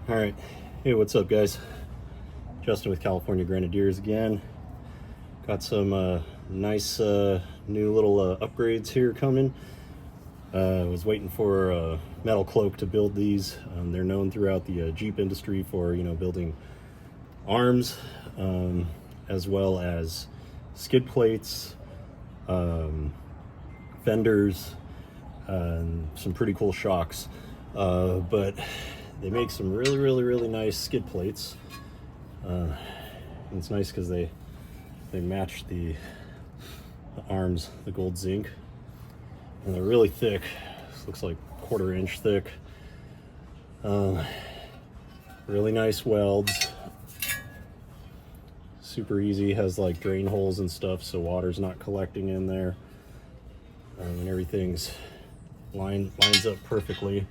All right, hey, what's up, guys? Justin with California Grenadiers again. Got some nice new little upgrades here coming. Was waiting for Metalcloak to build these. They're known throughout the Jeep industry for building arms, as well as skid plates, fenders, and some pretty cool shocks. But they make some really nice skid plates. It's nice because they match the arms, the gold zinc, and they're really thick. This looks like 1/4 inch thick. Really nice welds. Super easy. Has like drain holes and stuff, so water's not collecting in there, and everything's lines up perfectly.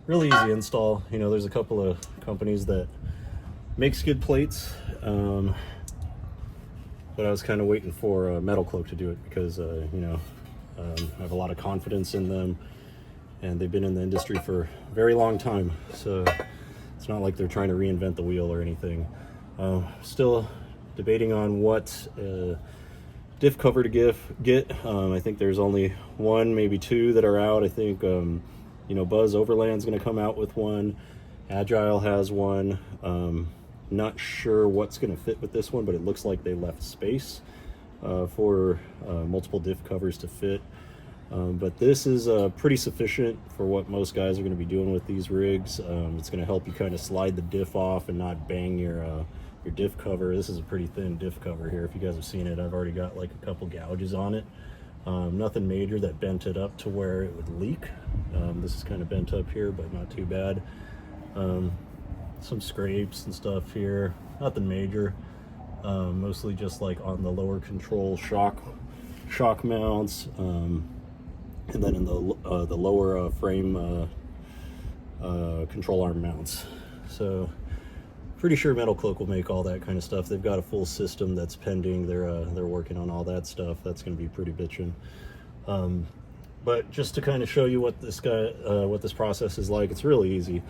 Really easy install. There's a couple of companies that make skid plates, but I was kind of waiting for Metalcloak to do it because I have a lot of confidence in them, and they've been in the industry for a very long time, so it's not like they're trying to reinvent the wheel or anything. Still debating on what diff cover to get. I think there's only one, maybe two that are out. I think Buzz Overland's going to come out with one. Agile has one. Not sure what's going to fit with this one, but it looks like they left space for multiple diff covers to fit. But this is pretty sufficient for what most guys are going to be doing with these rigs. It's going to help you kind of slide the diff off and not bang your diff cover. This is a pretty thin diff cover here. If you guys have seen it, I've already got like a couple gouges on it. Nothing major that bent it up to where it would leak. This is kind of bent up here, but not too bad. Some scrapes and stuff here, nothing major. Mostly just like on the lower control shock mounts, and then in the lower frame control arm mounts. So pretty sure Metalcloak will make all that kind of stuff. They've got a full system that's pending. They're working on all that stuff. That's going to be pretty bitchin'. But just to kind of show you what this process is like, it's really easy.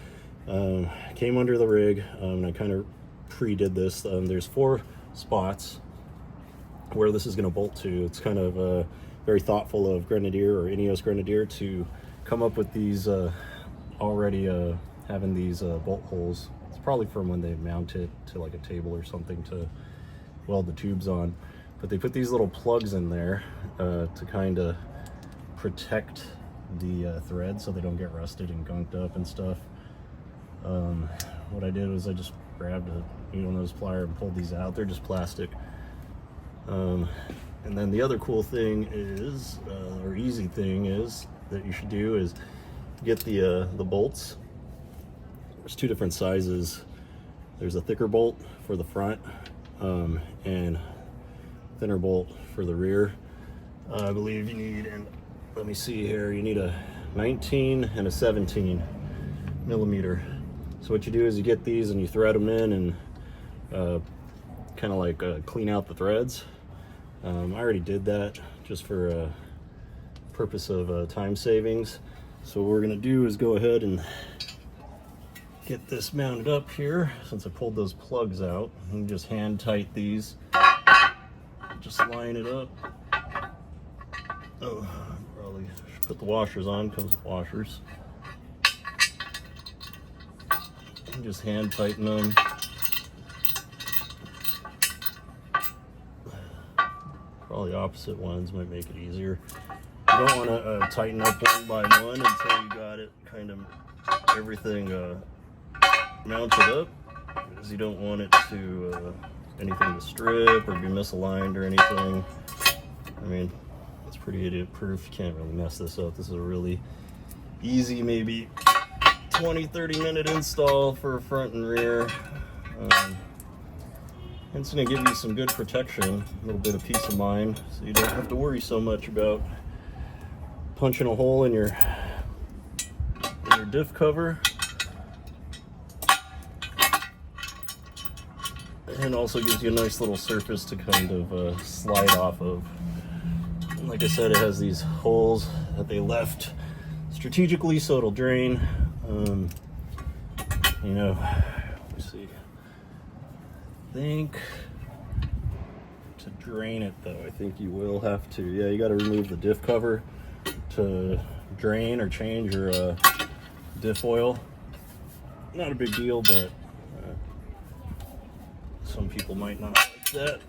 Came under the rig, and I kind of pre-did this. There's 4 spots where this is going to bolt to. It's kind of very thoughtful of Grenadier or Ineos Grenadier to come up with these already having these bolt holes. It's probably from when they mount it to like a table or something to weld the tubes on. But they put these little plugs in there to kind of protect the threads so they don't get rusted and gunked up and stuff. What I did was I just grabbed a needle nose plier and pulled these out. They're just plastic. And then the other cool thing is, or easy thing is, that you should do is get the bolts. There's 2 different sizes. There's a thicker bolt for the front, and thinner bolt for the rear. I believe you need, and let me see here, you need a 19 and a 17 millimeter. So what you do is you get these and you thread them in and kind of like clean out the threads. I already did that just for purpose of time savings. So what we're gonna do is go ahead and get this mounted up here. Since I pulled those plugs out, and just hand tight these. Just line it up. Oh, probably should put the washers on. Comes with washers. And just hand tighten them. Probably opposite ones might make it easier. You don't want to tighten up one by one until you got it kind of everything mounted up, because you don't want it to anything to strip or be misaligned or anything. I mean, it's pretty idiot proof. You can't really mess this up. This is a really easy, maybe 20-30 minute install for front and rear. It's going to give you some good protection, a little bit of peace of mind, so you don't have to worry so much about punching a hole in your diff cover. And also gives you a nice little surface to kind of slide off of. And like I said, it has these holes that they left strategically so it'll drain. you know, let me see. I think to drain it though, I think you will have to, yeah, you got to remove the diff cover to drain or change your diff oil. Not a big deal, but some people might not like that.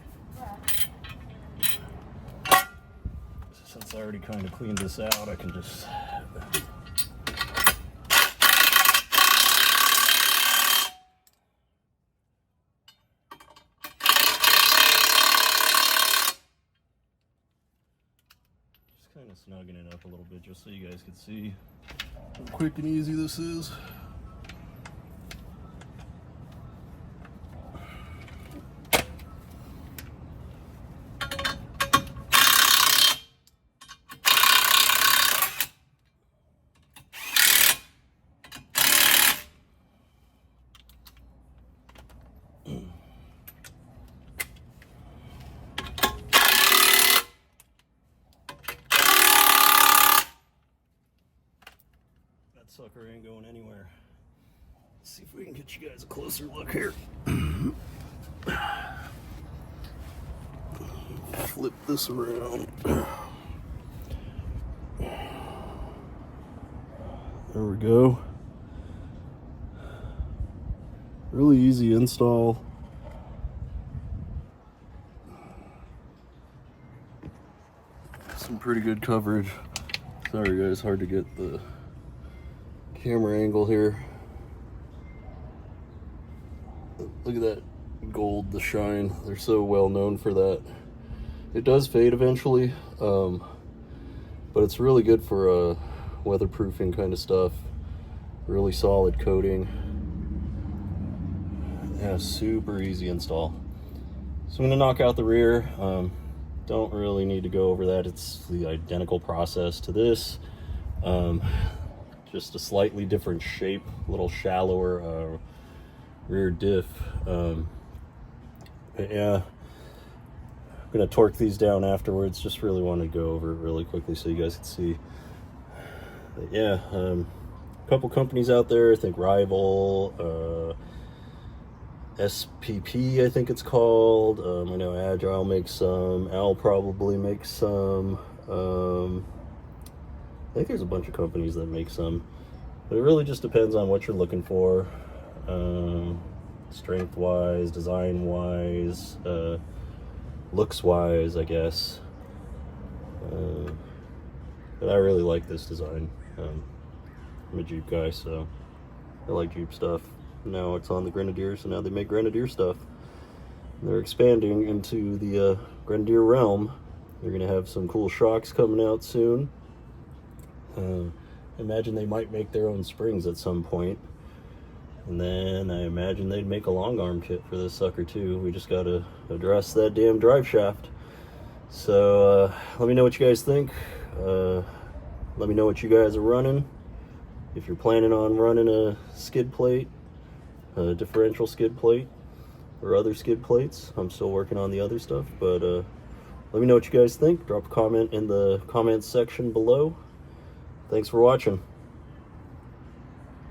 Since I already kind of cleaned this out, I can just kind of snugging it up a little bit just so you guys can see how quick and easy this is. Sucker ain't going anywhere. Let's see if we can get you guys a closer look here. Flip this around. There we go. Really easy install. Some pretty good coverage. Sorry guys, hard to get the camera angle here. Look at that gold, the shine. They're so well known for that. It does fade eventually, but it's really good for weatherproofing kind of stuff. Really solid coating. Yeah, super easy install. So I'm gonna knock out the rear. Don't really need to go over that. It's the identical process to this. Just a slightly different shape, a little shallower rear diff. Yeah, I'm gonna torque these down afterwards. Just really wanted to go over it really quickly so you guys can see. But yeah, a couple companies out there, I think Rival, SPP I think it's called. I know Agile makes some, Al probably makes some. I think there's a bunch of companies that make some, but it really just depends on what you're looking for, strength wise, design wise, looks wise, I guess. But I really like this design. I'm a Jeep guy, so I like Jeep stuff. Now it's on the Grenadier, so now they make Grenadier stuff. They're expanding into the Grenadier realm. They're gonna have some cool shocks coming out soon. Imagine they might make their own springs at some point. And then I imagine they'd make a long arm kit for this sucker too. We just gotta address that damn drive shaft. So let me know what you guys think. Let me know what you guys are running. If you're planning on running a skid plate, a differential skid plate, or other skid plates. I'm still working on the other stuff, but let me know what you guys think. Drop a comment in the comments section below. Thanks for watching.